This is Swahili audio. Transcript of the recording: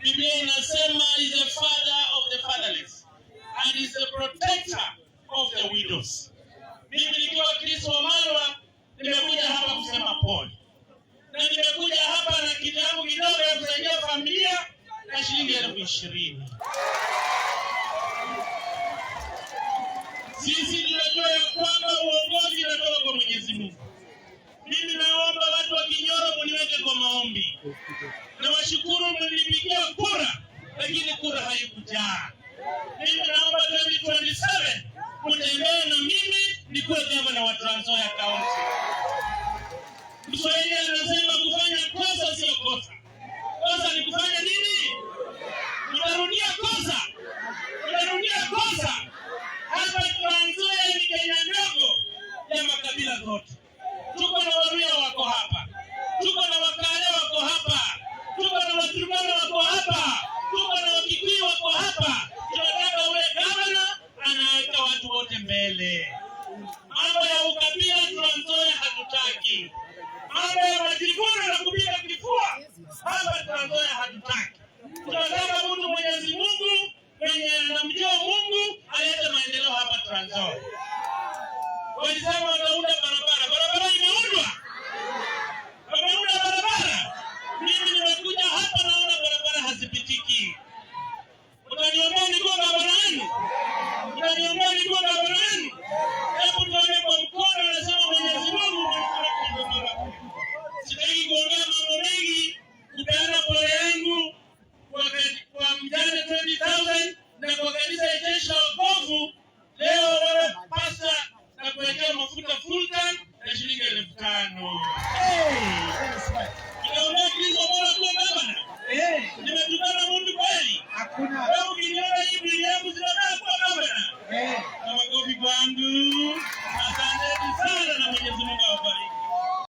Biblia inasema is the father of the fatherless and is the protector of the widows. Mimi nikiwa Kristo wa Malwa nimekuja hapa kusema pole. Na nimekuja hapa na kitabu kidogo ya kusaidia familia na shilingi 20,000. Sisi tunajua ya kwamba uongozi unatoka kwa Mwenyezi Mungu. Mimi naomba watu wa Kinyoro mniweke kwa maombi. Na washukuru mlinipigia kura, lakini kura haikujaa. Mimi naomba 2027 mtembee na mimi nikuwe gavana wa Trans Nzoia County. Mswahili anasema kufanya kosa sio kosa. Kosa ni kufanya nini? Unarudia kosa. Unarudia kosa. Hapa Trans Nzoia ni Kenya ndogo ya makabila zote. Tuko na Waluhya wako hapa. Tuko na Wakale wako hapa. Tuko na Waturkana wako hapa. Tuko na Wakikuyu wako hapa. Tunataka ule gavana anaweka watu wote mbele. Mambo ya ukabila Trans Nzoia hatutaki. Mambo ya majivuno na kupiga kifua hapa Trans Nzoia hatutaki. Tunataka mtu Mwenyezi Mungu mwenye anamjua Mungu alete maendeleo hapa Trans Nzoia. Walisema wataunda barabara. Barabara imeundwa. Wameunda barabara. Mimi nimekuja hapa